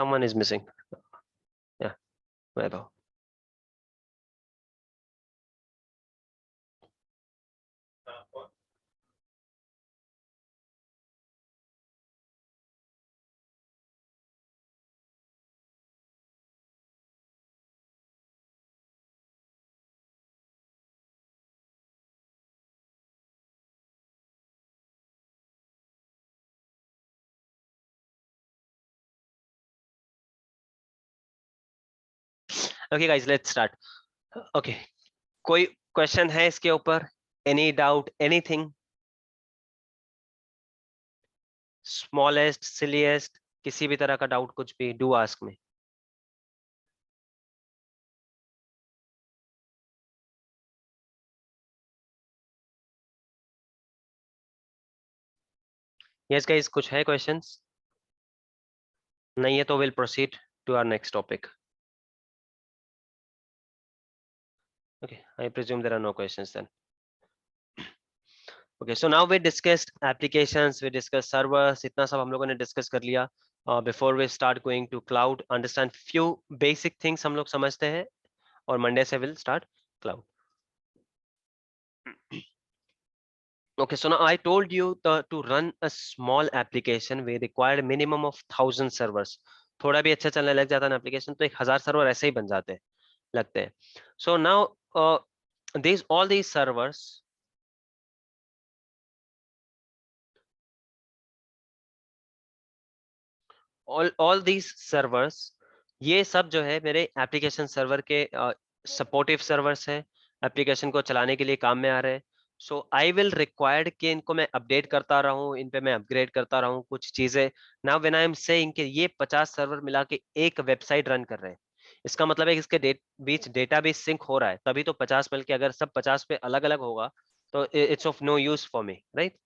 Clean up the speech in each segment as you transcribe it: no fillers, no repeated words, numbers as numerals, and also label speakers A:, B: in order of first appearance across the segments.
A: Someone is missing. Yeah, Vaibhav. Okay guys, let's start. Okay, कोई question है इसके ऊपर? Any doubt, anything? Smallest, silliest, किसी भी तरह का डाउट, कुछ भी, do ask me. Yes guys, कुछ है क्वेश्चंस? नहीं है तो will proceed to our next topic. Okay, I presume there are no questions then. Okay, so now we discussed applications, we discussed servers, इतना सब हम लोगों ने discuss कर लिया. Before we start going to cloud, understand few basic things हम लोग समझते हैं, और Monday से will start cloud. Okay, so now I told you to run a small application, we require minimum of 1000 servers. थोड़ा भी अच्छा चलने लग जाता है ना application, तो 1000 server ऐसे ही बन जाते हैं, लगते हैं. So now all these servers, all these servers, ये सब जो है मेरे एप्लीकेशन सर्वर के सपोर्टिव सर्वर्स हैं, एप्लीकेशन को चलाने के लिए काम में आ रहे हैं. सो आई विल रिक्वायर्ड कि इनको मैं अपडेट करता रहूं, इन पे मैं अपग्रेड करता रहूं कुछ चीजें. Now when I am saying कि ये 50 सर्वर मिला के एक वेबसाइट रन कर रहे हैं, इसका मतलब है कि इसके बीच डेटाबेस सिंक हो रहा है, तभी तो 50 मिल के. अगर सब 50 पे अलग अलग होगा तो it's of no use for me, right?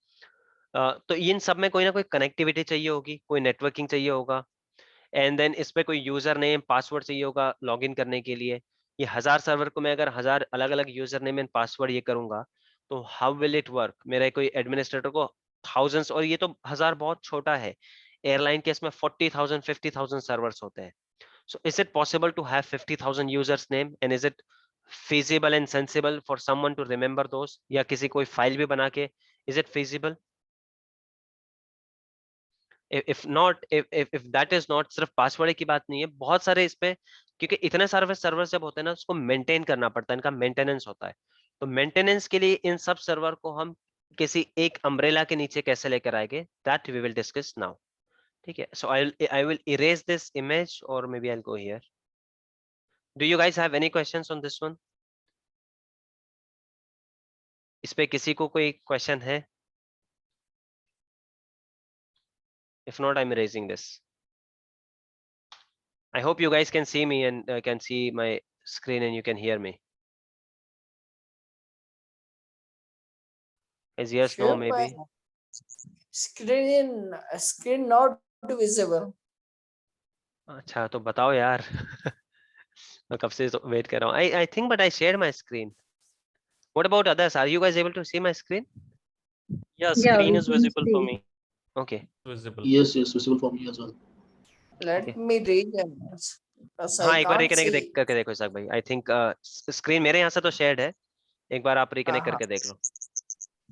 A: तो इन सब में कोई ना कोई कनेक्टिविटी चाहिए होगी, कोई नेटवर्किंग चाहिए होगा, एंड देन इस पे कोई यूजर नेम पासवर्ड चाहिए होगा लॉगिन करने के लिए. ये 1000 सर्वर को मैं अगर 1000 अलग अलग यूजर नेम एंड पासवर्ड ये करूंगा, तो हाउ विल इट वर्क? मेरा कोई एडमिनिस्ट्रेटर को थाउजेंड्स, और ये तो 1000 बहुत छोटा है, एयरलाइन केस में 40,000 50,000 सर्वर्स होते हैं. So is it possible to have 50,000 users name, and is it feasible and sensible for someone to remember those? या किसी कोई फाइल भी बना के, is it feasible? if not, if that is not, सिर्फ पासवर्ड की बात नहीं है, बहुत सारे इस पे, क्योंकि इतने सारे सर्वर जब होते हैं ना, उसको मेंटेन करना पड़ता है, इनका मेंटेनेंस होता है. तो मेंटेनेंस के लिए इन सब सर्वर को हम किसी एक अम्ब्रेला के नीचे कैसे लेकर आएंगे, that we will discuss now. ठीक है, so I will erase this image, और maybe I will go here. Do you guys have any questions on this one? इस पे किसी को कोई क्वेश्चन है? If not, I'm erasing this. I hope you guys can see me and can see my screen and you can hear me. Is yes, no,
B: Sure,
A: maybe?
B: screen not visible.
A: अच्छा तो बताओ यार. मैं कब से wait कर रहा हूँ. I think but I shared my screen. What about others? Are you guys able to see my screen?
C: Yeah,
D: Yeah,
C: screen
D: we
C: is
D: can
C: visible for
D: see.
C: me.
A: Okay.
C: Visible.
E: Yes, yes, visible for me as well.
B: Let
A: Okay.
B: me read them because
A: हाँ,
B: I
A: एक बार
B: can't
A: reconnect
B: see.
A: करके देखो Isaac भाई. I think screen मेरे यहाँ से तो shared है, एक बार आप रिकनेक्ट करके देख लो.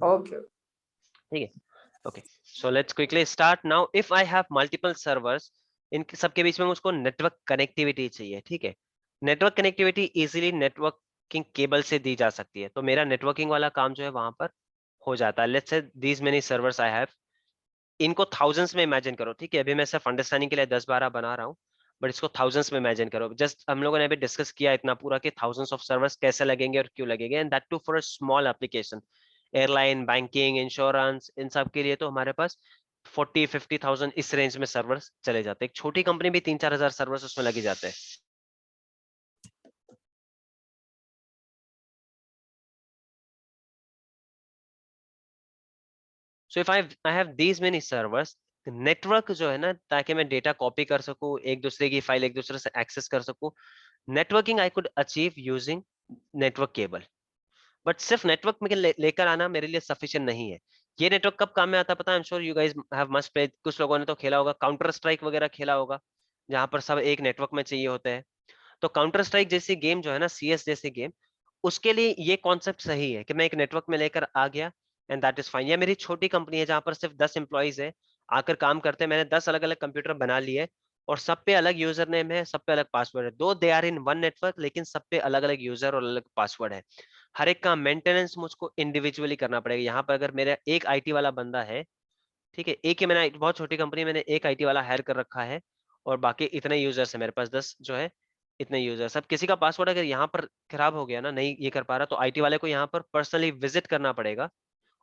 B: Okay.
A: ठीक है. Okay, so let's quickly start now. If I have multiple servers, इन सबके बीच में मुझको नेटवर्क कनेक्टिविटी चाहिए. ठीक है, network connectivity easily networking cable से दी जा सकती है, तो मेरा नेटवर्किंग वाला काम जो है वहां पर हो जाता है. लेट्स से these many servers I have, इनको थाउजेंड्स में इमेजिन करो. ठीक है, अभी मैं सिर्फ अंडरस्टैंडिंग के लिए 10-12 बना रहा हूँ, बट इसको थाउजेंड्स में इमेजिन करो. जस्ट हम लोगों ने अभी डिस्कस किया इतना पूरा कि थाउजेंड्स ऑफ सर्वर्स कैसे लगेंगे और क्यों लगेंगे, and that too for a small application. Airline, banking, insurance, इन सब के लिए तो हमारे पास 40-50,000 इस रेंज में सर्वर्स चले जाते हैं. एक छोटी कंपनी भी 3-4 हजार सर्वर्स उसमें लगे जाते हैं. So if I have these many servers, network जो है ना, ताकि मैं डेटा कॉपी कर सकूं, एक दूसरे की फाइल एक दूसरे से एक्सेस कर सकूं, networking I could achieve using network cable. But सिर्फ नेटवर्क में लेकर आना मेरे लिए सफिशिएंट नहीं है. ये नेटवर्क कब काम में आता है पता है? आई am sure you guys have must played. कुछ लोगों ने तो खेला होगा, काउंटर स्ट्राइक वगैरह खेला होगा. जहां पर सब एक नेटवर्क में चाहिए होते हैं। तो काउंटर स्ट्राइक जैसी गेम जो है ना, CS जैसी गेम, उसके लिए ये कॉन्सेप्ट सही है कि मैं एक नेटवर्क में लेकर आ गया एंड दैट इज फाइन। या मेरी छोटी कंपनी है जहां पर सिर्फ 10 एम्प्लॉइज है, आकर काम करते हैं, मैंने 10 अलग अलग कंप्यूटर बना लिए और सब पे अलग यूजर नेम है, सब पे अलग पासवर्ड है, though they are in one network, लेकिन सब पे अलग अलग यूजर और अलग पासवर्ड है। हर एक का मेंटेनेंस मुझको इंडिविजुअली करना पड़ेगा। यहाँ पर अगर मेरा एक IT वाला बंदा है, ठीक है, एक ही, मैंने बहुत छोटी कंपनी, मैंने एक IT वाला हायर कर रखा है और बाकी इतने यूजर्स है मेरे पास, 10 जो है इतने यूजर्स। अब किसी का पासवर्ड अगर यहाँ पर खराब हो गया ना, नहीं ये कर पा रहा, तो IT वाले को यहाँ पर पर्सनली विजिट करना पड़ेगा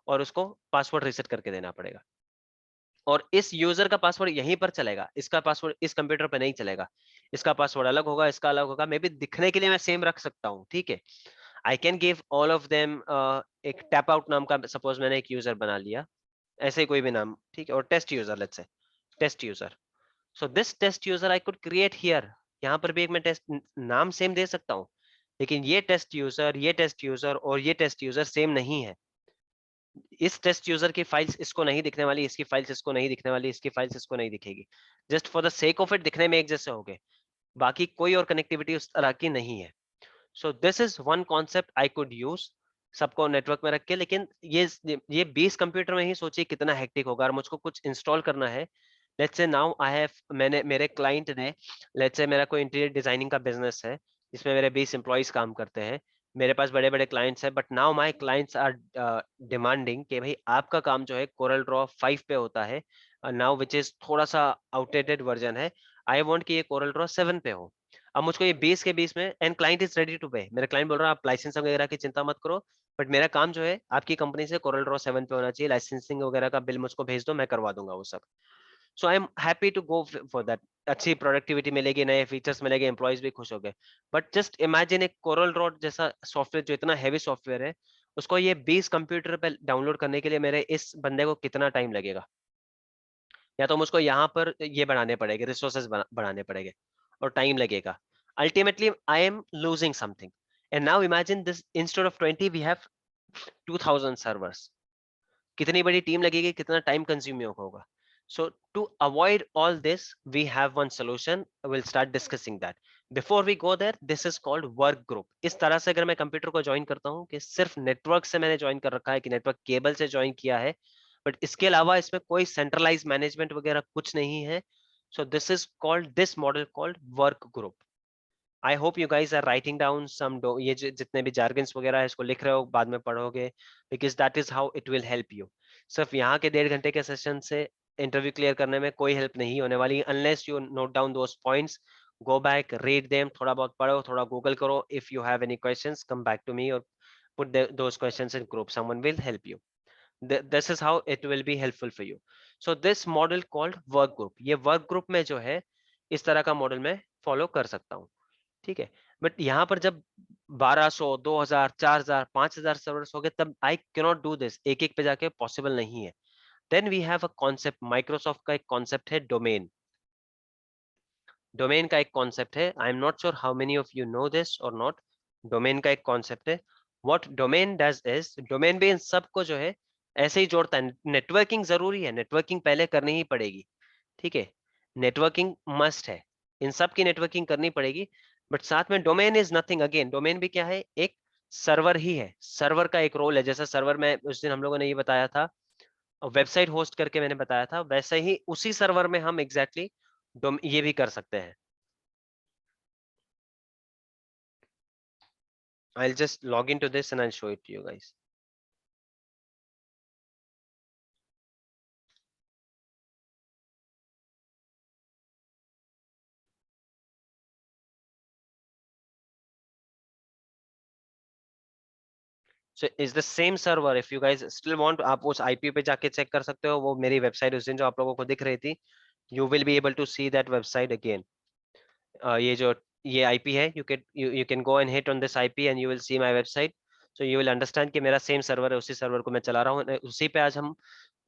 A: और उसको पासवर्ड रीसेट करके देना पड़ेगा। और इस यूजर का पासवर्ड यहीं पर चलेगा, इसका पासवर्ड इस कंप्यूटर पे नहीं चलेगा, इसका पासवर्ड अलग होगा, इसका अलग होगा। मे बी दिखने के लिए मैं सेम रख सकता हूँ, ठीक है। I can give all of them एक टैप आउट नाम का, सपोज मैंने एक यूजर बना लिया, ऐसे ही कोई भी नाम, ठीक है, और test user, let's say test user. So this test user I could create here, यहाँ पर भी एक मैं टेस्ट नाम सेम दे सकता हूँ, लेकिन ये टेस्ट यूजर, ये टेस्ट यूजर और ये टेस्ट यूजर सेम नहीं है। इस टेस्ट यूजर की फाइल्स इसको नहीं दिखने वाली, इसकी फाइल्स इसको नहीं दिखने वाली, इसकी फाइल्स इसको नहीं दिखेगी, just for the sake of it दिखने में एक जैसे हो गए, बाकी कोई और कनेक्टिविटी उस तरह की नहीं है। So this is one concept I could use सबको नेटवर्क में रख के। लेकिन ये 20 कंप्यूटर में ही सोचिए कितना हेक्टिक होगा। और मुझको कुछ इंस्टॉल करना है, लेट्स से नाउ आई हैव, मैंने मेरे क्लाइंट ने, लेट्स से मेरा कोई इंटीरियर डिजाइनिंग का बिजनेस है जिसमें मेरे 20 एम्प्लॉइज काम करते हैं, मेरे पास बड़े बड़े क्लाइंट्स हैं, but now my clients are demanding कि भाई आपका काम जो है कोरल ड्रॉ 5 पे होता है नाउ, विच इज थोड़ा सा आउटडेटेड वर्जन है। आई वांट कि ये कोरल ड्रॉ 7 पे हो। अब मुझको ये 20 के 20 में, and client is ready to pay, मेरा क्लाइंट बोल रहा है आप लाइसेंस वगैरह की चिंता मत करो, बट मेरा काम जो है आपकी कंपनी से कोरल ड्रॉ 7 पे होना चाहिए, लाइसेंसिंग वगैरह का बिल मुझको भेज दो, मैं करवा दूंगा वो सब। So I am happy to go for that. अच्छी प्रोडक्टिविटी मिलेगी, नए फीचर्स मिलेंगे, एम्प्लॉइज भी खुश हो गए। बट जस्ट इमेजिन एक कोरल ड्रॉ जैसा सॉफ्टवेयर जो इतना हैवी सॉफ्टवेयर है, उसको ये 20 कंप्यूटर पे डाउनलोड करने के लिए मेरे इस बंदे को कितना टाइम लगेगा। या तो मुझको यहाँ पर ये बढ़ाने पड़ेंगे, रिसोर्सेज बढ़ाने पड़ेंगे और टाइम लगेगा। Ultimately I am losing something. And now imagine this, instead of 20 we have 2000 servers. कितनी बड़ी टीम लगेगी, कितना टाइम कंज्यूमिंग होगा। So to avoid all this we have one solution, will start discussing that. Before we go there, this is called work group. इस तरह से अगर मैं कंप्यूटर को ज्वाइन करता हूँ कि सिर्फ नेटवर्क से मैंने ज्वाइन कर रखा है, कि नेटवर्क केबल से ज्वाइन किया है, बट इसके अलावा इसमें कोई सेंट्रलाइज मैनेजमेंट वगैरह कुछ नहीं है। So this is called, this model called work group. I hope you guys are writing down some, ये जितने भी जार्गन्स वगैरह है इसको लिख रहे हो, बाद में पढ़ोगे, because that is how it will help you. सिर्फ यहाँ के 1.5 घंटे के सेशन से इंटरव्यू क्लियर करने में कोई हेल्प नहीं होने वाली, unless you note down those points, go back, read them, थोड़ा बहुत पढ़ो, थोड़ा गूगल करो, if you have any questions come back to me और put those questions in group, someone will help you. This is how it will be helpful for you. So this model called work group, ये work group में जो है इस तरह का model मैं follow कर सकता हूँ, ठीक है। बट यहाँ पर जब 1200, 2000, 4000, 5000 सर्वर्स हो गए, तब आई कैनॉट डू दिस, एक एक पे जाके पॉसिबल नहीं है। Then we have a concept, Microsoft का एक कॉन्सेप्ट है डोमेन। डोमेन का एक कॉन्सेप्ट है, आई am not sure how many of you know this और नॉट। डोमेन का एक कॉन्सेप्ट है। What domain does is, domain भी इन सबको जो है ऐसे ही जोड़ता है। नेटवर्किंग जरूरी है, नेटवर्किंग पहले करनी ही पड़ेगी, ठीक है, नेटवर्किंग मस्ट है, इन सब की नेटवर्किंग करनी पड़ेगी। बट साथ में domain is nothing, again domain भी क्या है, एक सर्वर ही है। सर्वर का एक रोल है, जैसा सर्वर में उस दिन हम लोगों ने ये बताया था, वेबसाइट होस्ट करके मैंने बताया था, वैसे ही उसी सर्वर में हम एग्जैक्टली ये भी कर सकते हैं। I'll just log into this and I'll show it to you guys. So is the same server, if you guys still want, आप उस IP पे जाके चेक कर सकते हो, वो मेरी वेबसाइट उस दिन जो आप लोगों को दिख रही थी, you will be able to see that website again. ये जो ये IP है, you can go and hit on this IP and you will see my website. So you will understand कि मेरा सेम सर्वर है, उसी सर्वर को मैं चला रहा हूँ, उसी पे आज हम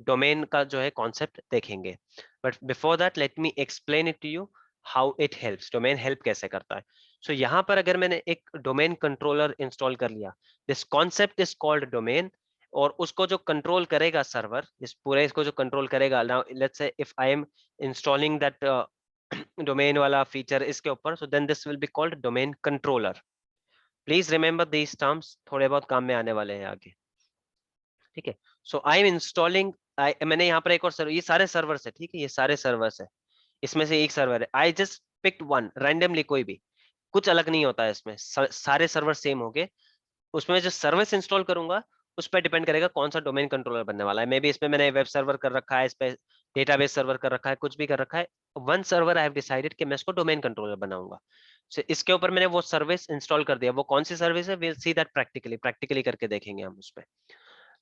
A: डोमेन का जो है कॉन्सेप्ट देखेंगे। But before that let me explain it to you how it helps, domain help कैसे करता है। सो यहाँ पर अगर मैंने एक डोमेन कंट्रोलर इंस्टॉल कर लिया, this concept is called domain, और उसको जो कंट्रोल करेगा सर्वर, इस पूरे इसको जो कंट्रोल करेगा, now let's say if I am installing that domain वाला फीचर इसके ऊपर, so then this will be called domain controller. Please remember these terms, थोड़े बहुत काम में आने वाले हैं आगे, ठीक है। सो आई एम इंस्टॉलिंग, मैंने यहाँ पर एक और सर्वर, ये सारे सर्वर्स है, ठीक है, ये सारे सर्वर्स है, इसमें से एक सर्वर है, I just picked one randomly, कोई भी, कुछ अलग नहीं होता है इसमें, सारे सर्वर सेम हो गए। उसमें जो सर्विस इंस्टॉल करूंगा उस पर डिपेंड करेगा कौन सा डोमेन कंट्रोलर बनने वाला है। मे बी इसमें मैंने वेब सर्वर कर रखा है, इस पे डेटाबेस सर्वर कर रखा है, कुछ भी कर रखा है, one server I have decided कि मैं इसको डोमेन कंट्रोलर बनाऊंगा। so, इसके ऊपर मैंने वो सर्विस इंस्टॉल कर दिया, वो कौन सी सर्विस है, विल सी दैट प्रैक्टिकली करके देखेंगे हम उस पर।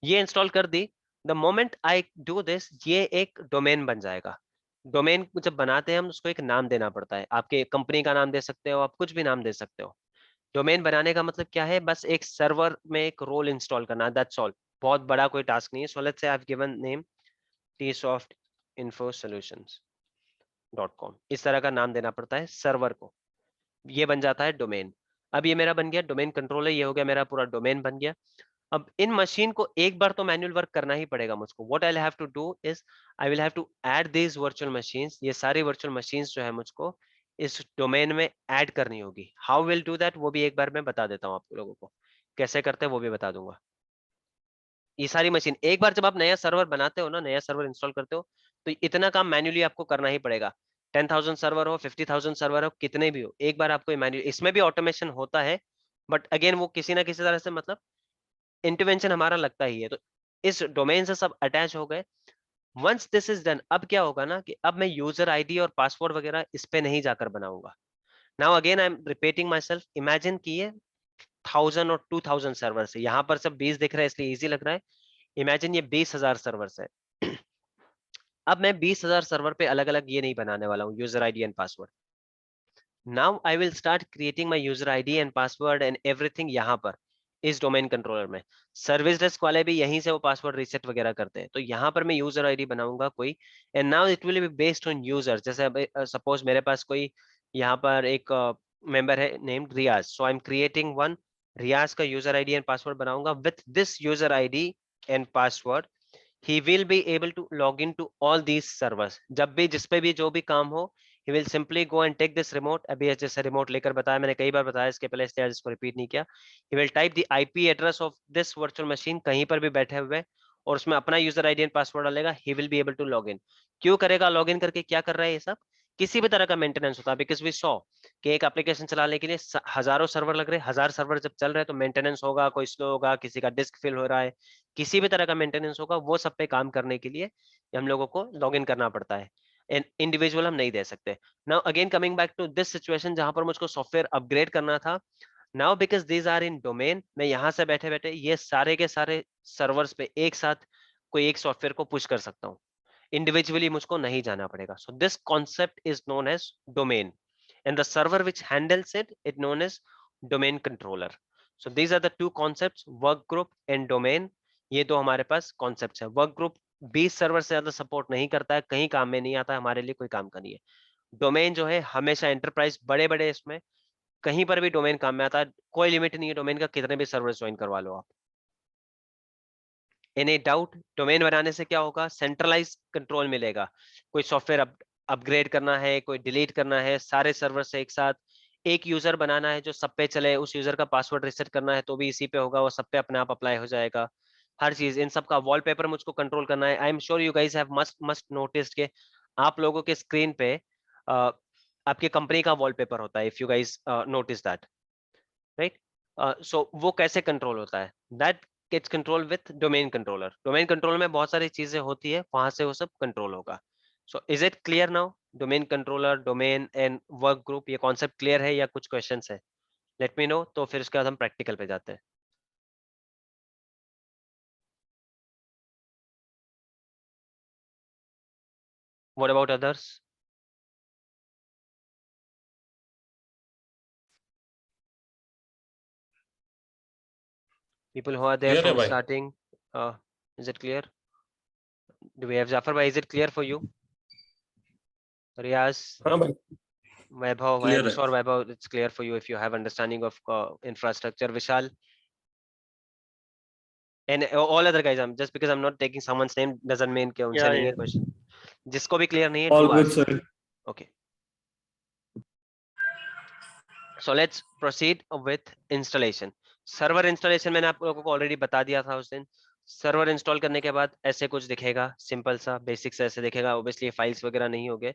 A: ये इंस्टॉल कर दी, the moment I do this, ये एक डोमेन बन जाएगा। डोमेन जब बनाते हैं हम उसको एक नाम देना पड़ता है, आपके कंपनी का नाम दे सकते हो, आप कुछ भी नाम दे सकते हो। डोमेन बनाने का मतलब क्या है, बस एक सर्वर में एक रोल इंस्टॉल करना, दैट्स ऑल, बहुत बड़ा कोई टास्क नहीं है। So let's say I have given name tsoftinfosolutions.com, इस तरह का नाम देना पड़ता है सर्वर को, ये बन जाता है डोमेन। अब ये मेरा बन गया डोमेन कंट्रोलर, ये हो गया मेरा पूरा डोमेन बन गया। अब इन मशीन को एक बार तो मैनुअल वर्क करना ही पड़ेगा मुझको। What I have to do is I will have to add these virtual machines, ये सारी वर्चुअल मशीन्स जो है मुझको इस डोमेन में ऐड करनी होगी। हाउ विल डू दैट, वो भी एक बार मैं बता देता हूँ आप लोगों को, कैसे करते हैं वो भी बता दूंगा। ये सारी मशीन एक बार जब आप नया सर्वर बनाते हो ना, नया सर्वर इंस्टॉल करते हो, तो इतना काम मैन्युअली आपको करना ही पड़ेगा। 10,000 सर्वर हो, 50,000 सर्वर हो, कितने भी हो, एक बार आपको मैन्युअल, इसमें भी ऑटोमेशन होता है, बट अगेन वो किसी ना किसी तरह से मतलब इंटरवेंशन हमारा लगता ही है। तो इस डोमेन से सब अटैच हो गए। वंस दिस इज डन, अब क्या होगा ना कि अब मैं यूजर आईडी और पासवर्ड वगैरह इस पे नहीं जाकर बनाऊंगा। Now again I am repeating my self, imagine किए 1000 और 2000 सर्वर से, यहाँ पर सब 20 दिख रहा है इसलिए इजी लग रहा है, इमेजिन ये 20,000 सर्वर है। अब मैं 20,000 सर्वर पे अलग अलग ये नहीं बनाने वाला हूँ user ID and password. Now I will start creating my user ID and password and everything यहाँ पर इस डोमेन कंट्रोलर में। सर्विस डेस्क वाले भी यहीं से वो पासवर्ड रीसेट वगैरह करते हैं, तो यहाँ पर मैं यूजर आईडी बनाऊंगा कोई, and now it will be based on user. जैसे सपोज मेरे पास कोई यहाँ पर एक मेंबर है named Riyaz, so I am creating one Riyaz का यूजर आईडी एंड पासवर्ड बनाऊंगा। With this user ID and password he will be able to log into all these servers। जब भी जिस पे भी जो भी काम हो, he will simply go and take this remote। अभी जैसे रिमोट लेकर बताया, मैंने कई बार बताया इसके पहले, इसलिए इसको रिपीट नहीं किया। he will type the IP address of this virtual machine, कहीं पर भी बैठे हुए, और उसमें अपना यूजर आईडी एंड पासवर्ड डालेगा। he will be able to log in। क्यों करेगा लॉग इन करके, क्या कर रहा है ये सब, किसी भी तरह का मेंटेनेंस होता है, बिकॉज वी सॉ कि एक एप्लीकेशन चलाने के लिए हजारों सर्वर लग रहे हैं, 1000 सर्वर जब चल रहे हैं तो मेंटेनेंस होगा, कोई स्लो होगा, किसी का डिस्क फिल हो रहा है, किसी भी तरह का मेंटेनेंस होगा, वो सब पे काम करने के लिए हम लोगों को लॉग इन करना पड़ता है। इंडिविजुअल हम नहीं दे सकते। Now again coming back to this situation जहां पर मुझको सॉफ्टवेयर अपग्रेड करना था, now because these are in domain, मैं यहाँ से बैठे बैठे ये सारे के सारे सर्वर्स पे एक साथ कोई एक सॉफ्टवेयर को पुश कर सकता हूँ, इंडिविजुअली मुझको नहीं जाना पड़ेगा। So this concept is known as domain, and the server which handles it known as domain controller। so these are the two concepts, work group and domain। ये दो हमारे पास कॉन्सेप्ट है। वर्क ग्रुप 20 सर्वर से ज्यादा support नहीं करता है, कहीं काम में नहीं आता है, हमारे लिए कोई काम का नहीं है। डोमेन जो है हमेशा एंटरप्राइज बड़े बड़े इसमें कहीं पर भी डोमेन काम में आता है, कोई लिमिट नहीं है डोमेन का, कितने भी सर्वर ज्वाइन करवा लो आप। एनी डाउट, डोमेन बनाने से क्या होगा, सेंट्रलाइज कंट्रोल मिलेगा। कोई सॉफ्टवेयर अपग्रेड करना है, कोई डिलीट करना है, सारे सर्वर से एक साथ एक यूजर बनाना है जो सब पे चले, उस यूजर का पासवर्ड रिसेट करना है तो भी इसी पे होगा, वो सब पे अपने आप अप्लाई हो जाएगा। हर चीज इन सब का वॉलपेपर मुझको कंट्रोल करना है। आई am sure you guys have must noticed के आप लोगों के स्क्रीन पे आपकी कंपनी का वॉलपेपर होता है, if you guys notice that, right. So वो कैसे कंट्रोल होता है, that gets control with domain controller. Domain control में बहुत सारी चीजें होती है, वहां से वो सब कंट्रोल होगा। सो is it clear now, domain controller, domain and work group, ये कॉन्सेप्ट क्लियर है या कुछ क्वेश्चंस है, लेट मी नो, तो फिर उसके बाद हम प्रैक्टिकल पे जाते हैं। What about others, people who are there
C: clear है
A: from
C: भाई?
A: starting, is it clear? Do we have Jafar bhai, is it clear for you? Riaz,
C: हाँ भाई,
A: Vaibhav, I am
C: क्लियर है।
A: sure Vaibhav it's clear for you if you have understanding of infrastructure। Vishal and all other guys, I'm just because I'm not taking someone's name doesn't mean कि उनसे
D: Yeah,
A: नहीं है
D: yeah.
A: Question. जिसको भी clear नहीं है
C: all
A: do
C: good
A: ask.
C: Sir.
A: Okay, So let's proceed with installation. Server installation मैंने आप लोगों को ऑलरेडी बता दिया था उस दिन. सर्वर इंस्टॉल करने के बाद ऐसे कुछ दिखेगा, सिंपल सा बेसिक से ऐसे दिखेगा. ऑब्वियसली फाइल्स वगैरह नहीं होंगे,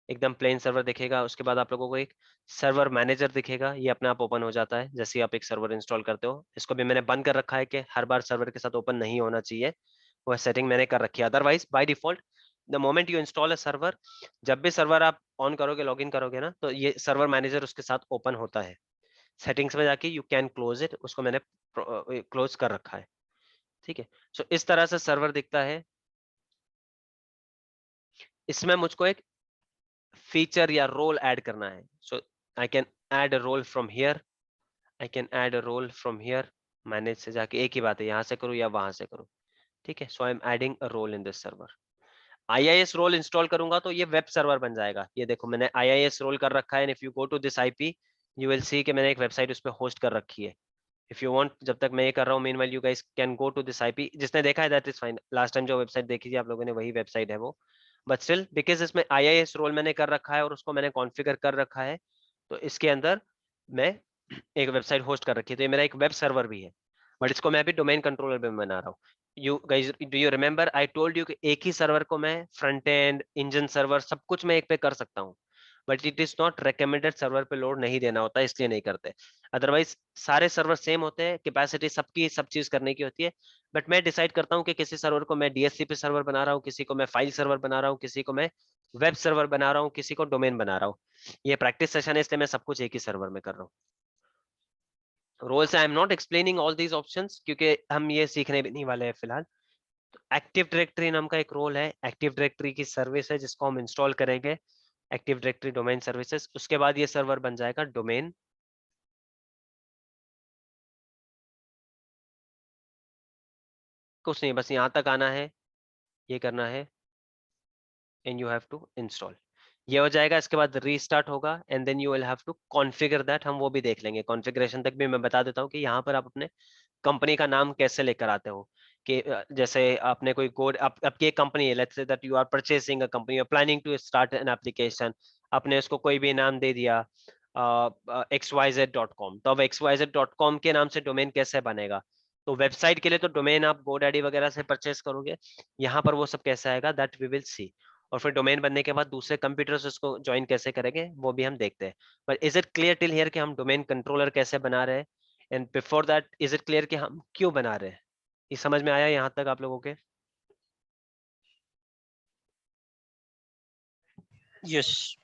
A: एकदम प्लेन सर्वर दिखेगा. उसके बाद आप लोगों को एक सर्वर मैनेजर दिखेगा, ये अपने आप ओपन हो जाता है जैसे ही आप एक सर्वर इंस्टॉल करते हो. इसको भी मैंने बंद कर रखा है कि हर बार सर्वर के साथ ओपन नहीं होना चाहिए, वह सेटिंग मैंने कर रखी है. Otherwise by default the moment you install a server, जब भी सर्वर आप ऑन करोगे, लॉगिन करोगे ना, तो ये सर्वर मैनेजर उसके साथ ओपन होता है. सेटिंग्स में जाके यू कैन क्लोज इट, उसको मैंने क्लोज कर रखा है. ठीक है. सो इस तरह से सर्वर दिखता है. इसमें मुझको एक फीचर या रोल ऐड करना है. So I can add a role from here, I can add a role from here. Manage से जाके एक ही बात है, यहाँ से करूँ या वहां से करूँ. ठीक है. So I am adding a role in this server. IIS role install करूंगा तो ये वेब सर्वर बन जाएगा. ये देखो मैंने IIS रोल कर रखा है. And if you go to this IP you will see कि मैंने एक वेबसाइट उस पर होस्ट कर रखी है. इफ यू वांट, जब तक मैं ये कर रहा हूँ, meanwhile you guys can go to this IP. जिसने देखा है that is fine. Last time जो वेबसाइट देखी थी आप लोगों ने वही वेबसाइट है वो. बट स्टिल बिकॉज इसमें IIS रोल मैंने कर रखा है और उसको मैंने कॉन्फ़िगर कर रखा है, तो इसके अंदर मैं एक वेबसाइट होस्ट कर रखी है. तो ये मेरा एक वेब सर्वर भी है, बट इसको मैं अभी डोमेन कंट्रोलर में बना रहा हूँ. You guys, do you remember I told you कि एक ही सर्वर को मैं फ्रंट एंड, इंजन सर्वर, सब कुछ मैं एक पे कर सकता हूँ. But it is not recommended server पे लोड नहीं देना होता, इसलिए नहीं करते. अदरवाइज सारे सर्वर सेम होते हैं, कैपेसिटी सबकी सब चीज करने की होती है. बट मैं डिसाइड करता हूँ कि किसी सर्वर को मैं DHCP सर्वर बना रहा हूँ, किसी को मैं फाइल सर्वर बना रहा हूँ, किसी को मैं वेब सर्वर बना रहा हूँ, किसी को डोमेन बना रहा हूँ. ये प्रैक्टिस सेशन है, इसलिए मैं सब कुछ एक ही सर्वर में कर रहा हूँ. Roles I am not explaining all these options क्योंकि हम ये सीखने भी नहीं वाले हैं फिलहाल. एक्टिव डायरेक्टरी नाम का एक रोल है. एक्टिव डायरेक्टरी की सर्विस है जिसको हम इंस्टॉल करेंगे. Active directory domain services. उसके बाद ये सर्वर बन जाएगा डोमेन. कुछ नहीं, बस यहाँ तक आना है, ये करना है, and you have to install. ये हो जाएगा. इसके बाद रीस्टार्ट होगा and then you will have to configure that. हम वो भी देख लेंगे. कॉन्फ़िगरेशन तक भी मैं बता देता हूँ कि यहाँ पर आप अपने कंपनी का नाम कैसे लेकर आते हो. कि जैसे आपने कोई कोड, आपकी एक कंपनी है, let's say that you are purchasing a company, you are planning to start an application. आपने उसको कोई भी नाम दे दिया xyz.com, तो अब xyz.com के नाम से डोमेन कैसे बनेगा. तो वेबसाइट के लिए तो डोमेन आप GoDaddy वगैरह से परचेस करोगे. यहाँ पर वो सब कैसे आएगा, दैट वी विल सी. और फिर डोमेन बनने के बाद दूसरे कंप्यूटर से उसको ज्वाइन कैसे करेंगे वो भी हम देखते हैं. But is it clear till here कि हम डोमेन कंट्रोलर कैसे बना रहे हैं? And before that is it clear कि हम क्यों बना रहे हैं? ये समझ में आया यहाँ तक आप लोगों के?
C: Yes.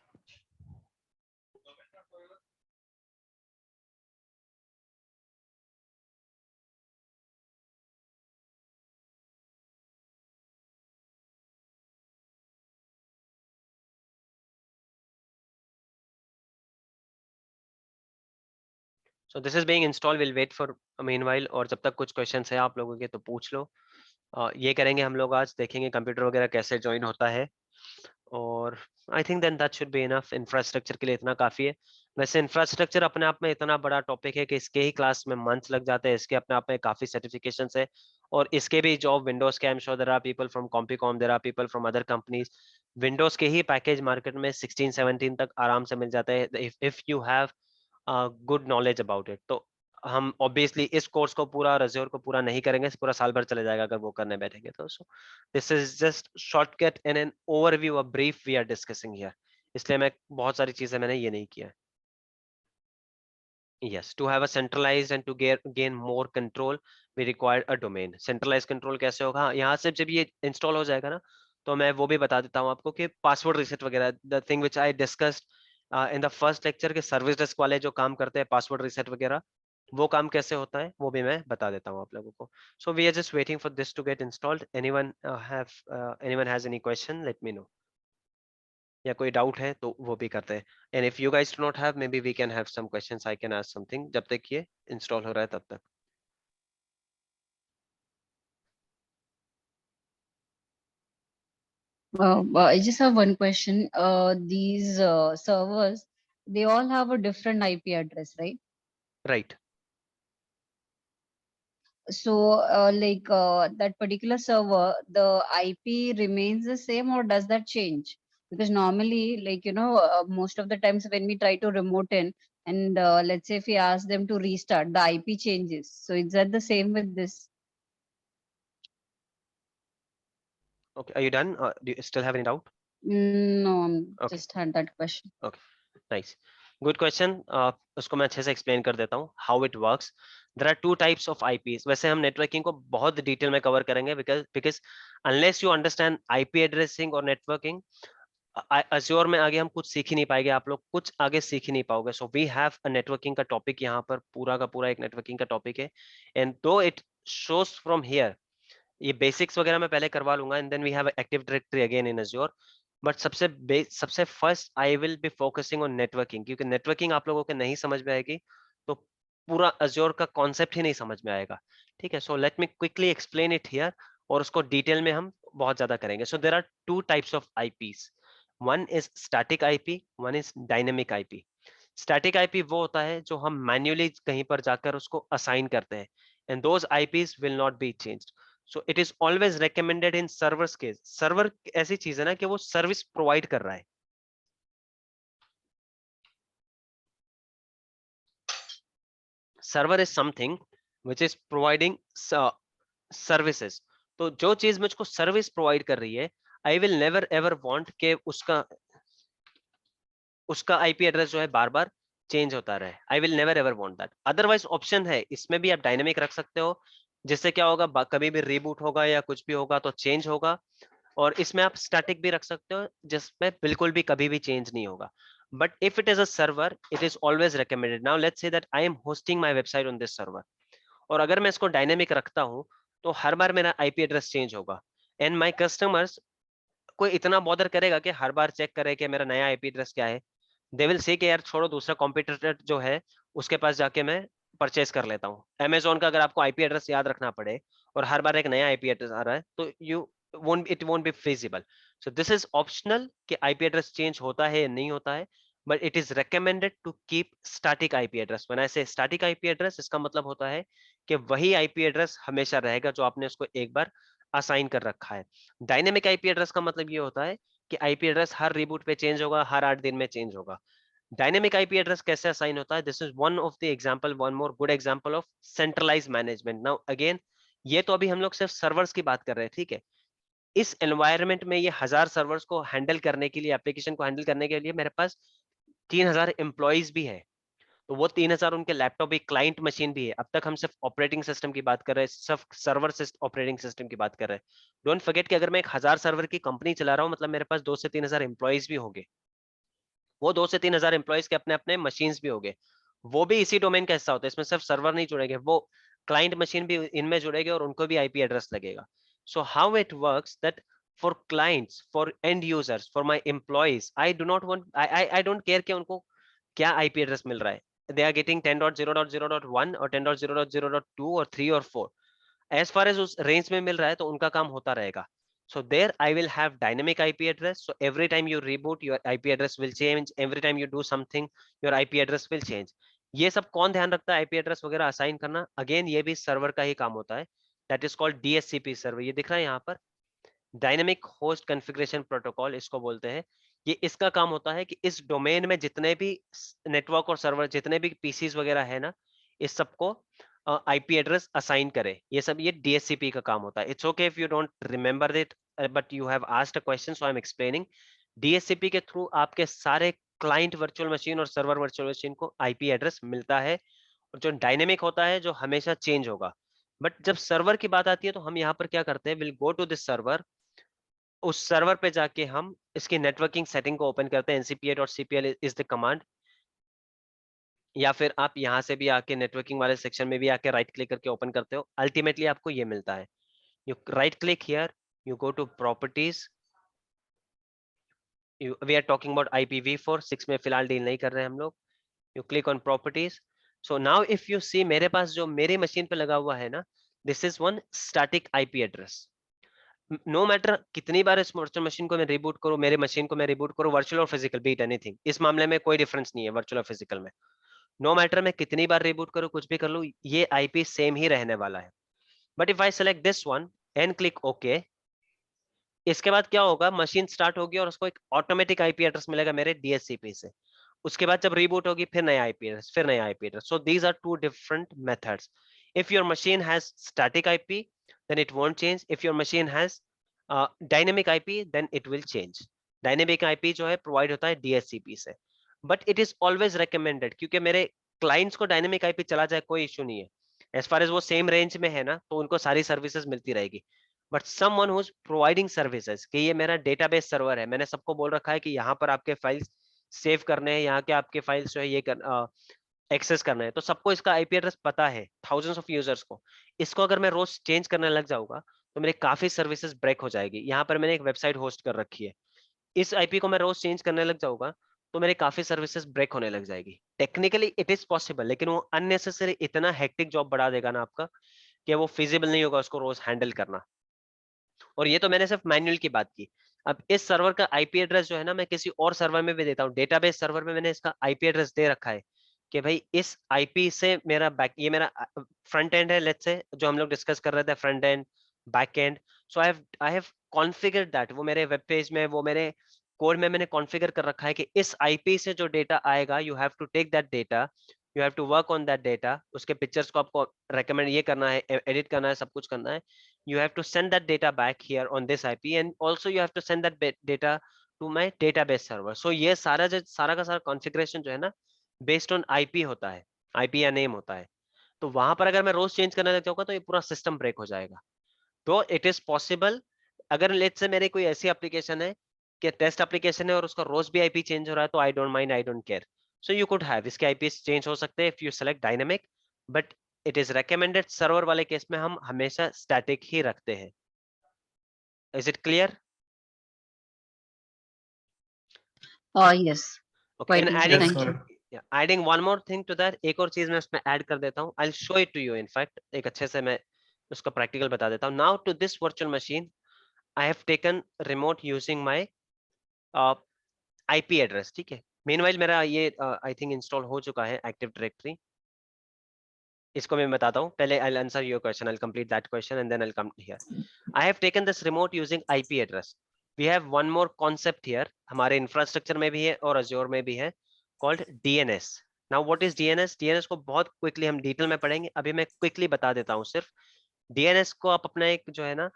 A: So this is being install. Will wait for meanwhile. और जब तक कुछ क्वेश्चंस है आप लोगों के तो पूछ लो. ये करेंगे हम लोग आज, देखेंगे कंप्यूटर वगैरह कैसे ज्वाइन होता है. और I think then that should be enough. Infrastructure के लिए इतना काफी है. वैसे इंफ्रास्ट्रक्चर अपने आप में इतना बड़ा टॉपिक है कि इसके ही क्लास में मंथ्स लग जाते हैं. इसके अपने आप में काफी सर्टिफिकेशंस है. और इसके भी जॉब विंडोज के, I am sure there are people from Compicom, there are people from other companies. Windows के ही पैकेज मार्केट में 16-17 तक आराम से मिल जाता है if you have good knowledge about it. तो हम ऑब्वियसली इस कोर्स को पूरा, रज्योर को पूरा नहीं करेंगे. पूरा साल भर चले जाएगा अगर वो करने बैठेंगे तो. So this is just shortcut and an overview, a brief we are discussing here. इसलिए मैं बहुत सारी चीजें मैंने ये नहीं किया है. Yes, to have a centralized and to gain more control, we require a domain. Centralized control कैसे होगा? हाँ, यहाँ से जब ये इंस्टॉल हो जाएगा ना, तो मैं वो भी बता देता हूँ आपको कि पासवर्ड रीसेट वगैरह, the thing which I discussed in the first lecture के सर्विस डेस्क वाले जो काम करते हैं पासवर्ड रीसेट वगैरह, वो काम कैसे होता है वो भी मैं बता देता हूँ आप लोगों को. So we are just waiting for this to get installed. Anyone has any question, let me know. या कोई डाउट है तो वो भी करते हैं. And if you guys do not have, maybe we can have some questions, I can ask something जब तक ये इंस्टॉल हो रहा है तब तक.
D: I just have one question. These servers, they all have a different IP address, right?
A: Right.
D: So, that particular server, the IP remains the same, or does that change? Because normally, like, most of the times when we try to remote in, and let's say if we ask them to restart, the IP changes. So is that the same with this?
A: Okay, are you done? Do you still have any doubt?
D: No, I'm
A: Okay.
D: just had that question.
A: Nice, good question. उसको मैं अच्छे से explain कर देता हूँ how it works. There are two types of IPs. वैसे हम networking को बहुत डिटेल में कवर करेंगे because unless you understand IP addressing और नेटवर्किंग, अज्योर में आगे हम कुछ सीख ही नहीं पाएंगे, आप लोग कुछ आगे सीख ही नहीं पाओगे। So we have a networking का टॉपिक, यहाँ पर पूरा का पूरा एक नेटवर्किंग का टॉपिक है। And though it shows from here, ये बेसिक्स वगैरह मैं पहले करवा लूंगा and then we have Active Directory again in Azure. But सबसे first I will be focusing on networking, क्योंकि नेटवर्किंग आप लोगों के नहीं समझ में आएगी तो पूरा अज्योर का कॉन्सेप्ट ही नहीं समझ में आएगा। ठीक है, so let me quickly explain it here, और उसको डिटेल में हम बहुत ज्यादा करेंगे। So there are two types of IPs, one is static IP, one is dynamic IP. Static IP वो होता है जो हम मैन्युअली कहीं पर जाकर उसको असाइन करते हैं, and those eyepiece will not be changed. So it is always recommended in servers case. Server ऐसी चीज है ना कि वो सर्विस प्रोवाइड कर रहा है। Server is something which is providing services. तो जो चीज मुझको सर्विस प्रोवाइड कर रही है, I will never ever want के उसका आईपी एड्रेस जो है बार बार चेंज होता रहे। I will never ever want that. Otherwise option है इसमें भी, आप डायनेमिक रख सकते हो, जिससे क्या होगा कभी भी रीबूट होगा या कुछ भी होगा तो चेंज होगा। और इसमें आप स्टैटिक भी रख सकते हो जिसमें बिल्कुल भी कभी भी चेंज नहीं होगा। But if it is a server, it is always recommended. Now let's say that I am hosting my website on this server, और अगर मैं इसको डायनेमिक रखता हूं तो हर बार मेरा आईपी एड्रेस चेंज होगा, एंड माय कस्टमर्स कोई इतना बॉदर करेगा कि हर बार चेक करे कि मेरा नया आईपी एड्रेस क्या है। दे विल से कि यार छोड़ो, दूसरा कॉम्पिटिटर जो है उसके पास जाके मैं परचेज कर लेता हूँ। अमेजोन का अगर आपको आईपी एड्रेस याद रखना पड़े और हर बार एक नया आईपी एड्रेस आ रहा है तो it won't be feasible. So this is optional कि आईपी एड्रेस चेंज होता है या नहीं होता है, but it is recommended to keep static IP address. When I say static IP address, इसका मतलब होता है कि वही आईपी एड्रेस हमेशा रहेगा जो आपने उसको एक बार असाइन कर रखा है। डायनेमिक आईपी एड्रेस का मतलब ये होता है कि आईपी एड्रेस हर रिबूट पे चेंज होगा, हर 8 दिन में चेंज होगा। डायनेमिक आईपी एड्रेस कैसे असाइन होता है? This is one of the example, one more good example of centralize management. Now again, ये तो अभी हम लोग सिर्फ सर्वर्स की बात कर रहे हैं, ठीक है। इस एनवायरनमेंट में ये 1000 सर्वर्स को हैंडल करने के लिए, एप्लीकेशन को हैंडल करने के लिए मेरे पास 3000 एम्प्लॉइज भी है। तो वो 3000 उनके लैपटॉप, एक क्लाइंट मशीन भी है। अब तक हम सिर्फ ऑपरेटिंग सिस्टम की बात कर रहे हैं, सिर्फ सर्वर ऑपरेटिंग सिस्टम की बात कर रहे हैं। डोंट फॉरगेट कि अगर मैं एक 1000 सर्वर की कंपनी चला रहा हूँ, मतलब मेरे पास 2 से 3000 एम्प्लॉइज भी होंगे। वो 2 से 3000 एम्प्लॉइज के अपने अपने मशीन भी होंगे, वो भी इसी डोमेन का हिस्सा होता है। इसमें सिर्फ सर्वर नहीं जुड़ेंगे, वो क्लाइंट मशीन भी इनमें जुड़ेंगे और उनको भी आईपी एड्रेस लगेगा। So how it works that for clients, for and users, for my employees, I do not want, I don't care कि उनको क्या आईपी एड्रेस मिल रहा है। दे आर गेटिंग 10.0.0.1 और 10.0.0.2 और 3 और 4, as far as उस रेंज में मिल रहा है तो उनका काम होता रहेगा। So there I will have dynamic IP address. So every time you reboot, your IP address will change. Every time you do something, your IP address will change. ये सब कौन ध्यान रखता है? IP address वगैरह असाइन करना, again ये भी सर्वर का ही काम होता है। That is called DHCP server. ये दिख रहा है यहाँ पर, डायनेमिक होस्ट कॉन्फ़िगरेशन प्रोटोकॉल इसको बोलते हैं। ये इसका काम होता है कि इस डोमेन में जितने भी नेटवर्क और सर्वर, जितने भी पीसीज वगैरह है ना, इस सबको आईपी एड्रेस असाइन करे। ये सब ये डीएचसीपी का काम होता है। It's okay if you don't remember it, but you have asked a question, so I am explaining. DHCP के थ्रू आपके सारे क्लाइंट वर्चुअल मशीन और सर्वर वर्चुअल मशीन को आईपी एड्रेस मिलता है, और जो डायनेमिक होता है जो हमेशा चेंज होगा। बट जब सर्वर की बात आती है तो हम यहाँ पर क्या करते हैं, will go to this server, उस सर्वर पे जाके हम इसकी नेटवर्किंग सेटिंग को ओपन करते हैं। ncpa.cpl इज द कमांड, या फिर आप यहाँ से भी आके नेटवर्किंग वाले सेक्शन में भी आके राइट क्लिक करके ओपन करते हो। अल्टीमेटली आपको ये मिलता है, you right click here, you go to properties, we are talking about IPv4, 6 में फिलहाल डील नहीं कर रहे हैं हम लोग। You click on properties. So now if you see, मेरे पास जो मेरी मशीन पे लगा हुआ है ना, this is one static IP address. No matter कितनी बार इस वर्चुअल मशीन को मैं रिबूट करूं, मेरे मशीन को मैं रिबूट करूं, वर्चुअल और फिजिकल, बीट एनीथिंग, इस मामले में कोई डिफरेंस नहीं है वर्चुअल और फिजिकल में। नो मैटर मैं कितनी बार रिबूट करूं, कुछ भी कर लूं, ये आईपी सेम ही रहने वाला है। But if I select this one and click okay, इसके बाद क्या होगा, मशीन स्टार्ट होगी और उसको एक ऑटोमेटिक आईपी एड्रेस मिलेगा मेरे डीएचसीपी से। उसके बाद जब रीबूट होगी फिर नया आईपी एड्रेस, फिर नया IP address. So these are two different methods. If your machine has static IP then it won't change. If your machine has dynamic IP then it will change. Dynamic IP जो है provide होता है DHCP से, but it is always recommended, क्योंकि मेरे clients को dynamic IP चला जाए कोई इशू नहीं है, एज फार एज वो सेम रेंज में है ना, तो उनको सारी सर्विसेज मिलती रहेगी। But someone who is providing services कि ये मेरा डेटाबेस सर्वर है, मैंने सबको बोल रखा है कि यहाँ पर आपके फाइल्स सेव करने हैं, यहाँ के आपके फाइल्स जो है ये एक्सेस करना है, तो सबको इसका आईपी एड्रेस पता है, थाउजेंड्स ऑफ यूजर्स को। इसको अगर मैं रोज चेंज करने लग जाऊंगा तो मेरे काफी सर्विसेज ब्रेक हो जाएगी। यहाँ पर मैंने एक वेबसाइट होस्ट कर रखी है, इस आईपी को मैं रोज चेंज करने लग जाऊंगा तो मेरे काफी सर्विसेज ब्रेक होने लग जाएगी। टेक्निकली इट इज पॉसिबल, लेकिन वो अननेसेसरी इतना हेक्टिक जॉब बढ़ा देगा ना आपका कि वो फिजिबल नहीं होगा उसको रोज हैंडल करना। और ये तो मैंने सिर्फ मैनुअल की बात की। अब इस सर्वर का आईपी एड्रेस जो है ना, मैं किसी और सर्वर में भी देता हूँ, डेटाबेस सर्वर में मैंने इसका आईपी एड्रेस दे रखा है कि भाई इस आईपी से मेरा बैक, ये मेरा फ्रंट एंड है, लेट्स से जो हम लोग डिस्कस कर रहे थे, front end back and. So I have configured that, वो मेरे वेब पेज में, वो मेरे कोड में मैंने कॉन्फ़िगर कर रखा है कि इस आईपी से जो डेटा आएगा, you have to take that data, you have to work on that data, उसके पिक्चर्स को आपको रेकमेंड ये करना है, एडिट करना है, सब कुछ करना है। You have to send that data back here on this IP, and also you have to send that data to my database server. So ये सारा का सारा कॉन्फ़िगरेशन जो है ना, बेस्ड ऑन आईपी होता है, आईपी या नेम होता है। तो वहां पर अगर मैं रोज चेंज करने लग जाऊंगा तो ये पूरा सिस्टम ब्रेक हो जाएगा। तो इट इज पॉसिबल, अगर लेट्स से मेरे कोई ऐसी एप्लीकेशन है कि टेस्ट एप्लीकेशन है और उसका रोज भी आईपी चेंज हो रहा है, तो I don't mind, I don't care. So you could have, इसके आईपी चेंज हो सकते हैं if you select dynamic, but it is recommended server वाले केस में हम हमेशा स्टैटिक ही रखते हैं। Is it clear?
D: Yes,
A: Okay,
D: quite
A: and
D: easy.
A: adding,
C: Yes,
D: Thank you.
C: sir.
A: yeah, adding one more thing to that, एक और चीज मैं उसमें ऐड कर देता हूँ। I'll show it to you, in fact, एक अच्छे से मैं उसका प्रैक्टिकल बता देता हूँ। Now to this virtual machine, I have taken remote using my IP address, ठीक है। Meanwhile मेरा ये I think install हो चुका है Active Directory। इसको मैं बताता हूँ पहले। I'll answer your question, I'll complete that question and then I'll come here. I have taken this remote using IP address. We have one more concept here, हमारे infrastructure में भी है और Azure में भी है, called DNS. Now what is DNS? DNS को बहुत क्विकली हम डिटेल में पढ़ेंगे, अभी मैं क्विकली बता देता हूँ सिर्फ। DNS को आप अपना एक जो है ना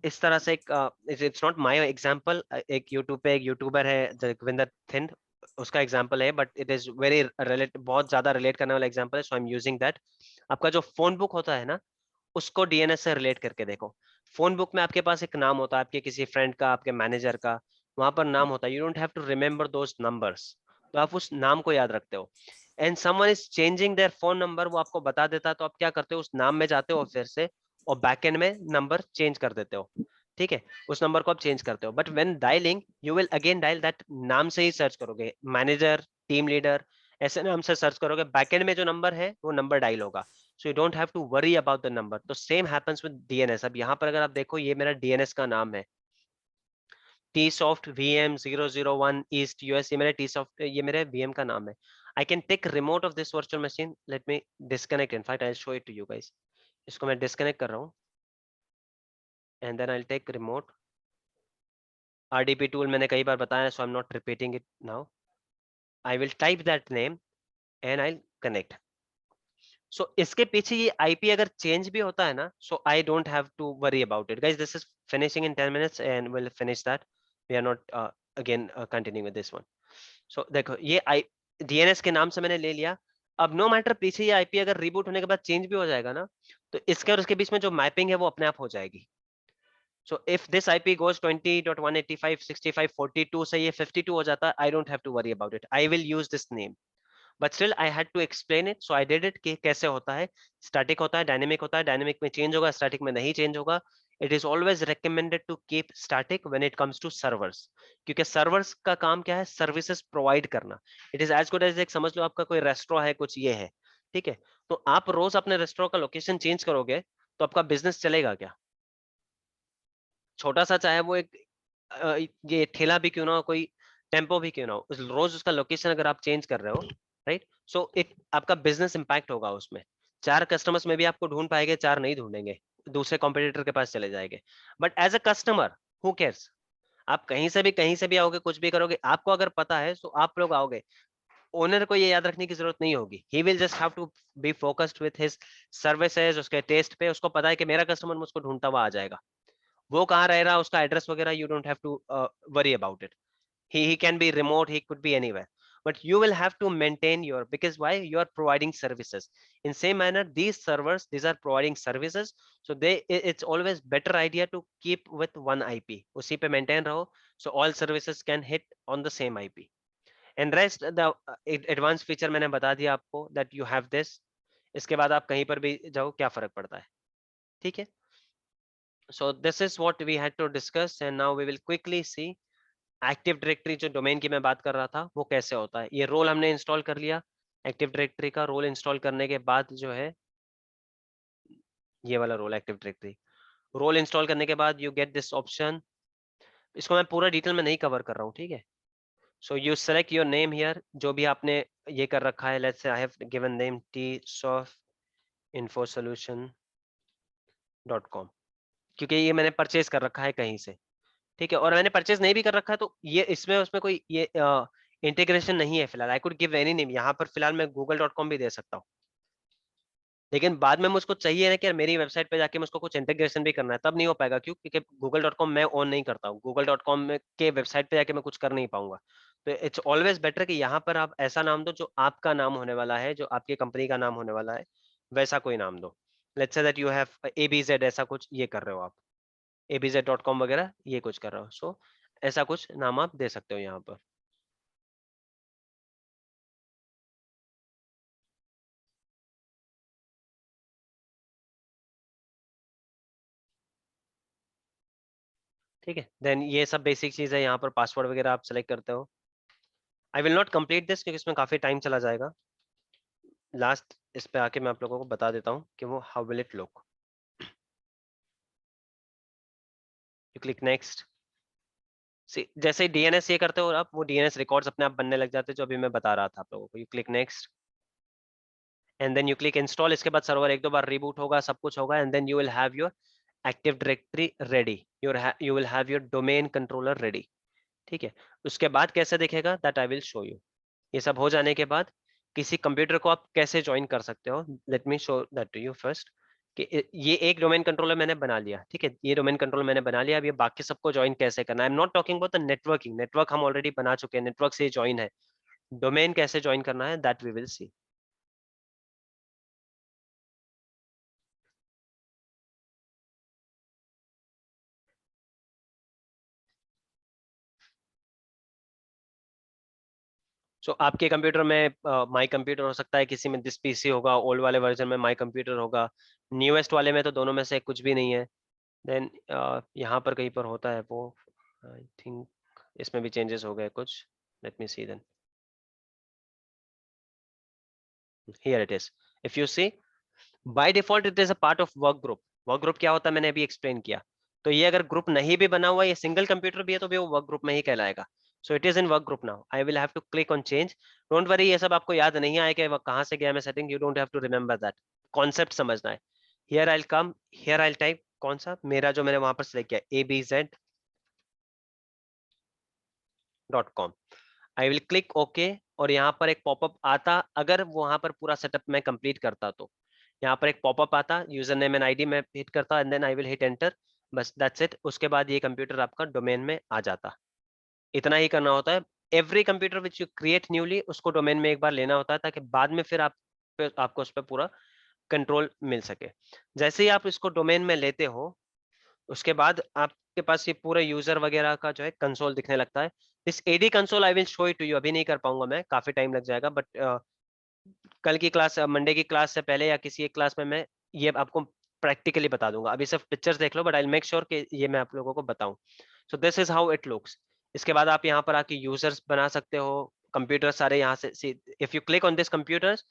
A: इस तरह से एक, इट्स नॉट माय एग्जांपल, एक यूट्यूब पे एक यूट्यूबर है जगविंदर थिंद, उसका एग्जांपल है, but it is very relate, बहुत ज्यादा रिलेट करने वाला एग्जांपल है, so I am using that. आपका जो फोन बुक होता है ना, उसको डीएनएस से रिलेट करके देखो। फोन बुक में आपके पास एक नाम होता है, आपके किसी फ्रेंड का, आपके मैनेजर का, वहां पर नाम होता है। You don't have to remember those numbers, तो आप उस नाम को याद रखते हो। And someone is changing their phone number, वो आपको बता देता है, तो आप क्या करते हो, उस नाम में जाते हो फिर से और बैकएंड में नंबर चेंज कर देते हो, ठीक है, उस नंबर को आप चेंज करते हो। But when dialing you will again dial that नाम से ही सर्च करोगे, मैनेजर, टीम लीडर, ऐसे नाम से सर्च करोगे, बैकएंड में जो नंबर है वो नंबर डायल होगा। So you don't have to worry about the number. तो सेम हैपेंस विद डीएनएस। अब यहाँ पर अगर आप देखो, ये मेरा डीएनएस का नाम है, Tsoft VM 001 East US, ये मेरे Tsoft, ये मेरे VM का नाम है। I can take remote of this virtual machine. Let me disconnect. In fact, I'll show it to you guys. इसको मैं disconnect कर रहा हूँ and then I'll take remote. RDP tool मैंने कई बार बताया, so I'm not repeating it now. I will type that name and I'll connect. So इसके पीछे ये IP अगर चेंज भी होता है ना, so I don't have to worry about it. Guys, this is finishing in 10 minutes and we'll finish that. We are not again continuing with this one. So देखो, ये DNS के नाम से मैंने ले लिया। अब नो मैटर पीछे ये IP अगर रिबूट होने के बाद चेंज भी हो जाएगा ना, तो इसके और उसके बीच में जो मैपिंग है वो अपने आप हो जाएगी। So if this IP goes 20.185.65.42 से ये 52 हो जाता है, I don't have to worry about it. I will use this name. But still I had to explain it, so I did it कि कैसे होता है। स्टैटिक होता है, डायनेमिक होता है, डायनेमिक में चेंज होगा, स्टैटिक में नहीं चेंज होगा। It is always recommended to keep static when it comes to servers, क्योंकि servers का काम क्या है, सर्विसेज प्रोवाइड करना। It is as good as, एक समझ लो आपका कोई रेस्टोरेंट है, कुछ ये है, ठीक है, तो आप रोज अपने रेस्टोरेंट का लोकेशन चेंज करोगे तो आपका बिजनेस चलेगा क्या? छोटा सा चाहे वो एक ये ठेला भी क्यों ना हो, कोई टेम्पो भी क्यों ना हो, रोज उसका लोकेशन अगर आप चेंज कर रहे हो, राइट, सो इट आपका बिजनेस इंपैक्ट होगा उसमें। 4 कस्टमर्स में भी आपको ढूंढ पाएंगे, 4 नहीं ढूंढेंगे, दूसरे कॉम्पिटिटर के पास चले जाएंगे। But as a customer who cares, आप कहीं से भी आओगे, कुछ भी करोगे, आपको अगर पता है तो आप लोग आओगे। ओनर को ये याद रखने की जरूरत नहीं होगी, he will just have to be focused with his services, उसके टेस्ट पे। उसको पता है कि मेरा कस्टमर मुझको ढूंढता हुआ आ जाएगा, वो कहाँ रह रहा है, उसका एड्रेस वगैरह, you don't have to worry about it. he can be remote, he could be anywhere, but you will have to maintain your, because why, you are providing services. In same manner, these servers, these are providing services, so it's always better idea to keep with one IP, उसी पे maintain रहो, so all services can hit on the same IP. And rest the advanced feature मैंने बता दिया आपको, that you have this, इसके बाद आप कहीं पर भी जाओ, क्या फर्क पड़ता है, ठीक है। So this is what we had to discuss, and now we will quickly see active directory, जो डोमेन की मैं बात कर रहा था, वो कैसे होता है। ये रोल हमने इंस्टॉल कर लिया, एक्टिव डायरेक्टरी का रोल इंस्टॉल करने के बाद जो है, ये वाला role, active directory role install करने के बाद यू गेट दिस ऑप्शन। इसको मैं पूरा डिटेल में नहीं कवर कर रहा हूँ, ठीक है। So you select your name here, जो भी आपने ये कर रखा है, लेट्स से I have given name tsoftinfosolution.com, क्योंकि ये मैंने परचेज कर रखा है कहीं से, ठीक है। और मैंने परचेज नहीं भी कर रखा है तो ये इसमें उसमें कोई ये इंटीग्रेशन नहीं है फिलहाल। I could give any name, यहाँ पर फिलहाल मैं google.com भी दे सकता हूँ, लेकिन बाद में मुझको चाहिए ना कि यार मेरी वेबसाइट पे जाके मुझको कुछ इंटीग्रेशन भी करना है, तब नहीं हो पाएगा। क्यों? क्योंकि google.com मैं ऑन नहीं करता हूँ, google.com के वेबसाइट पे जाके मैं कुछ कर नहीं पाऊंगा। तो इट्स ऑलवेज बेटर कि यहाँ पर आप ऐसा नाम दो जो आपका नाम होने वाला है, जो आपकी कंपनी का नाम होने वाला है, वैसा कोई नाम दो। Let's say that you have ABZ, ऐसा कुछ ये कर रहे हो आप, abz.com वगैरह ये कुछ कर रहे हो, सो ऐसा कुछ नाम आप दे सकते हो यहाँ पर। ठीक है, देन ये सब बेसिक चीज है। यहाँ पर पासवर्ड वगैरह आप सेलेक्ट करते हो। I will not complete this क्योंकि इसमें काफी टाइम चला जाएगा। लास्ट इस पे आके मैं आप लोगों को बता देता हूँ कि वो how will it look. You click next. जैसे DNS ये करते हो आप, वो DNS रिकॉर्ड्स अपने आप बनने लग जाते हैं, जो अभी मैं बता रहा था आप लोगों को। You click next and then you click install. इसके बाद सर्वर एक दो बार रिबूट होगा, सब कुछ होगा, and then you will have your active directory ready, you will have your domain controller ready, ठीक है। उसके बाद कैसे दिखेगा, that I will show you. ये सब हो जाने के बाद किसी कंप्यूटर को आप कैसे ज्वाइन कर सकते हो, let me show that to you first. कि ये एक डोमेन कंट्रोलर मैंने बना लिया, ठीक है, ये डोमेन कंट्रोलर मैंने बना लिया। अब ये बाकी सबको ज्वाइन कैसे करना है, आई am not talking about the networking, network हम ऑलरेडी बना चुके हैं, नेटवर्क से ज्वाइन है। डोमेन कैसे ज्वाइन करना है, दैट वी विल सी। सो आपके कंप्यूटर में माई कंप्यूटर हो सकता है, किसी में दिस PC होगा, ओल्ड वाले वर्जन में माई कंप्यूटर होगा, न्यूएस्ट वाले में तो दोनों में से कुछ भी नहीं है। देन यहाँ पर कहीं पर होता है वो, आई थिंक इसमें भी चेंजेस हो गए कुछ। Let me see then, here it is. If you see, by default it is a part of work group. Work group क्या होता है मैंने अभी एक्सप्लेन किया। तो ये अगर ग्रुप नहीं भी बना हुआ, ये सिंगल कंप्यूटर भी है, तो भी वो वर्क ग्रुप में ही कहलाएगा। So it is in work group now, I will have to click on change. Don't worry, ये सब आपको याद नहीं आए कि कहाँ से गया मैं setting, you don't have to remember that, concept समझना है। Here I come, here I type कौन सा मेरा जो मैंने वहां पर सिलेक्ट किया, abz.com। I will click okay, और यहाँ पर एक पॉपअप आता, अगर वहां पर पूरा सेटअप मैं कंप्लीट करता तो यहाँ पर एक पॉपअप आता, यूजर नेम एंड ID में हिट करता, and then I will hit enter, बस दैट्स इट। उसके बाद ये कंप्यूटर आपका डोमेन में आ जाता। इतना ही करना होता है। Every computer which you create newly, उसको डोमेन में एक बार लेना होता है, ताकि बाद में फिर आपको उस पर पूरा कंट्रोल मिल सके। जैसे ही आप इसको डोमेन में लेते हो, उसके बाद आपके पास ये पूरा यूजर वगैरह का जो है कंसोल दिखने लगता है। इस AD console I will show it to you, अभी नहीं कर पाऊंगा मैं, काफी टाइम लग जाएगा, बट कल की क्लास, मंडे की क्लास से पहले या किसी एक क्लास में मैं ये आपको प्रैक्टिकली बता दूंगा। अभी सिर्फ पिक्चर्स देख लो, but I will make sure कि ये मैं आप लोगों को बताऊं। So this is how it looks. इसके बाद आप यहाँ पर आके यूजर्स बना सकते हो, कंप्यूटर सारे यहाँ से, if you click on this computers,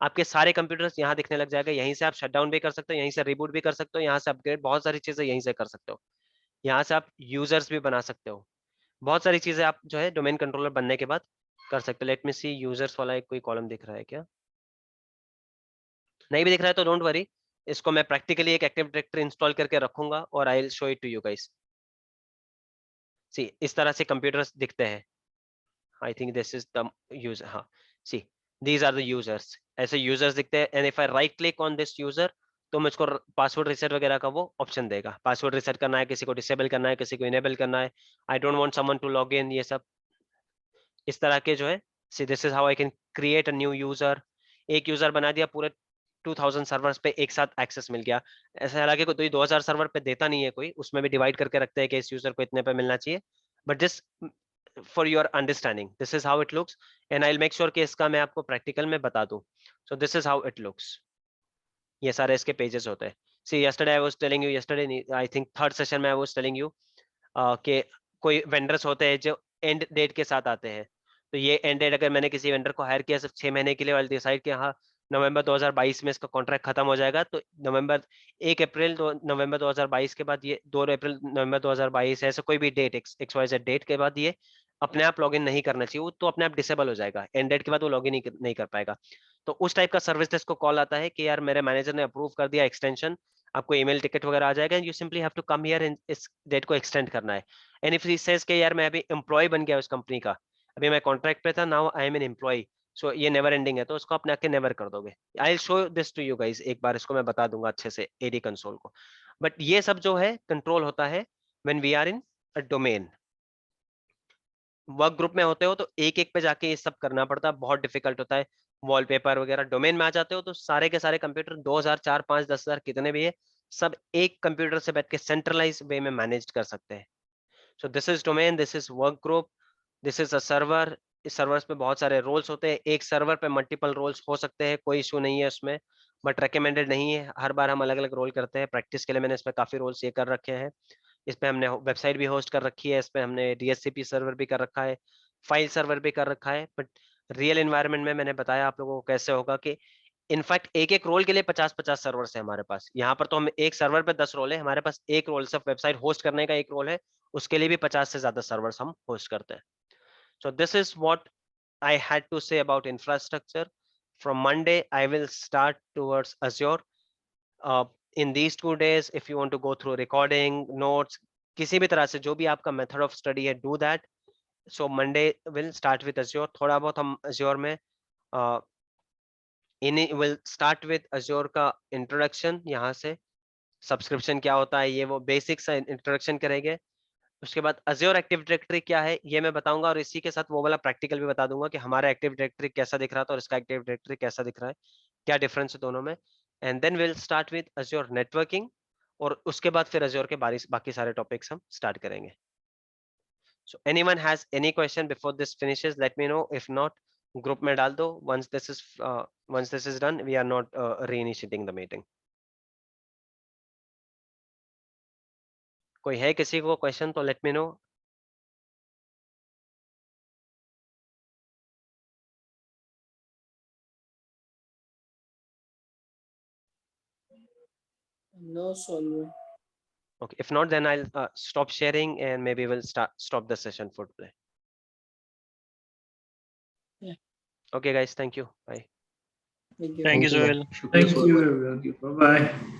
A: आपके सारे कंप्यूटर्स यहाँ दिखने लग जाएगा। यहीं से आप शट डाउन भी कर सकते हो, यहीं से रिबूट भी कर सकते हो, यहाँ से अपग्रेड, बहुत सारी चीजें यहीं से कर सकते हो। यहाँ से आप यूजर्स भी बना सकते हो, बहुत सारी चीजें आप जो है डोमेन कंट्रोलर बनने के बाद कर सकते हो। लेट मी सी, यूजर्स वाला एक कोई कॉलम दिख रहा है क्या? नहीं भी दिख रहा है तो डोंट वरी, इसको मैं प्रैक्टिकली एक एक्टिव डायरेक्टरी इंस्टॉल करके रखूंगा और I will show it to you guys. See इस तरह से कंप्यूटर्स दिखते हैं। I think this is the user. हाँ see these are the users, ऐसे यूजर्स दिखते हैं। And if I right click on this user तो मुझको पासवर्ड रिसेट वगैरह का वो ऑप्शन देगा। पासवर्ड रिसेट करना है, किसी को डिसेबल करना है, किसी को इनेबल करना है। I don't want someone to log in, ये सब इस तरह के जो है। See this is how I can create a new user. एक यूजर बना दिया, पूरे 2000 सर्वर्स पे एक साथ एक्सेस मिल गया। ऐसा हालांकि कोई 2000 सर्वर पे देता नहीं है कोई, उसमें भी डिवाइड करके रखते हैं कि इस यूजर को इतने पे मिलना चाहिए। But this for your understanding this is how it looks and I will make sure कि इसका मैं आपको प्रैक्टिकल में बता दूं। So this is how it looks. ये सारे इसके पेजेस होते हैं। See yesterday I was telling you, yesterday I think third session में आई वाज टेलिंग यू कि कोई वेंडर्स होते हैं जो एंड डेट के साथ आते हैं। तो ये एंड डेट, अगर मैंने किसी वेंडर को हायर किया सिर्फ 6 महीने के लिए और डिसाइड किया हाँ नवंबर 2022 में इसका कॉन्ट्रैक्ट खत्म हो जाएगा, तो नवंबर 1 अप्रैल नवंबर 2022 के बाद ये 2 अप्रैल नवंबर 2022 ऐसे कोई भी डेट XYZ डेट के बाद ये अपने आप लॉगिन नहीं करना चाहिए, वो तो अपने आप डिसेबल हो जाएगा। एंड डेट के बाद वो लॉगिन नहीं कर पाएगा। तो उस टाइप का सर्विस डेस्क को कॉल आता है कि यार मेरे मैनेजर ने अप्रूव कर दिया एक्सटेंशन, आपको ईमेल टिकट वगैरह आ जाएगा, you simply have to come here, इस डेट को एक्सटेंड करना है। एंड इफ ही सेज कि यार मैं अभी एम्प्लॉय बन गया उस कंपनी का, अभी मैं कॉन्ट्रैक्ट पे था, now I am an employ, so ये नेवर एंडिंग है, तो उसको अपने आके नेवर कर दोगे। I will show this to you guys, एक बार इसको मैं बता दूंगा अच्छे से एडी कंसोल को। बट ये सब जो है कंट्रोल होता है when we are in a domain. Work group में होते हो तो एक एक पे जाके ये सब करना पड़ता है, बहुत डिफिकल्ट होता है। वॉलपेपर वगैरह, डोमेन में आ जाते हो तो सारे के सारे कंप्यूटर 2000 4 5 10,000 कितने भी है, सब एक कंप्यूटर से बैठ के सेंट्रलाइज वे में मैनेज कर सकते हैं। So this is domain, this is work group, this is a server. इस सर्वर्स पे बहुत सारे रोल्स होते हैं, एक सर्वर पे मल्टीपल रोल्स हो सकते हैं, कोई इशू नहीं है उसमें, बट रिकमेंडेड नहीं है हर बार हम अलग अलग रोल करते हैं। प्रैक्टिस के लिए मैंने इसमें काफी रोल्स ये कर रखे हैं। इस पे हमने वेबसाइट भी होस्ट कर रखी है, इस पे हमने DHCP सर्वर भी कर रखा है, फाइल सर्वर भी कर रखा है। बट रियल एनवायरनमेंट में मैंने बताया आप लोगों को कैसे होगा कि इनफैक्ट एक एक रोल के लिए 50-50 सर्वर्स है हमारे पास। यहाँ पर तो हम एक सर्वर पे 10 रोल है, हमारे पास एक रोल सिर्फ वेबसाइट होस्ट करने का एक रोल है, उसके लिए भी 50 से ज्यादा सर्वर्स हम होस्ट करते हैं। So this is what I had to say about infrastructure. From Monday I will start towards Azure. In these 2 days if you want to go through recording notes, किसी भी तरह से जो भी आपका method of study है, do that. So Monday will start with Azure. थोड़ा बहुत हम Azure में will start with Azure का introduction, यहाँ से सब्सक्रिप्शन क्या होता है ये वो बेसिक सा इंट्रोडक्शन करेंगे। उसके बाद Azure एक्टिव डायरेक्टरी क्या है ये मैं बताऊंगा, और इसी के साथ वो वाला प्रैक्टिकल भी बता दूंगा कि हमारा एक्टिव डायरेक्टरी कैसा दिख रहा था और इसका एक्टिव डायरेक्टरी कैसा दिख रहा है, क्या डिफरेंस है दोनों में। And then will start with Azure networking, और उसके बाद फिर Azure के बाकी सारे टॉपिक्स हम स्टार्ट करेंगे। So anyone has any question before this finishes, late me no, if not group में डाल दो। once this is done we are not reinitiating the meeting. कोई है किसी को क्वेश्चन तो late me no.
B: No, Solve.
A: Okay, if not then I'll stop sharing and maybe we'll stop the session for today.
B: Yeah.
A: Okay guys, thank you, bye.
B: Thank you.
C: Thank you,
E: Thank you.
C: Sohail.
E: Thank you everyone. Bye bye.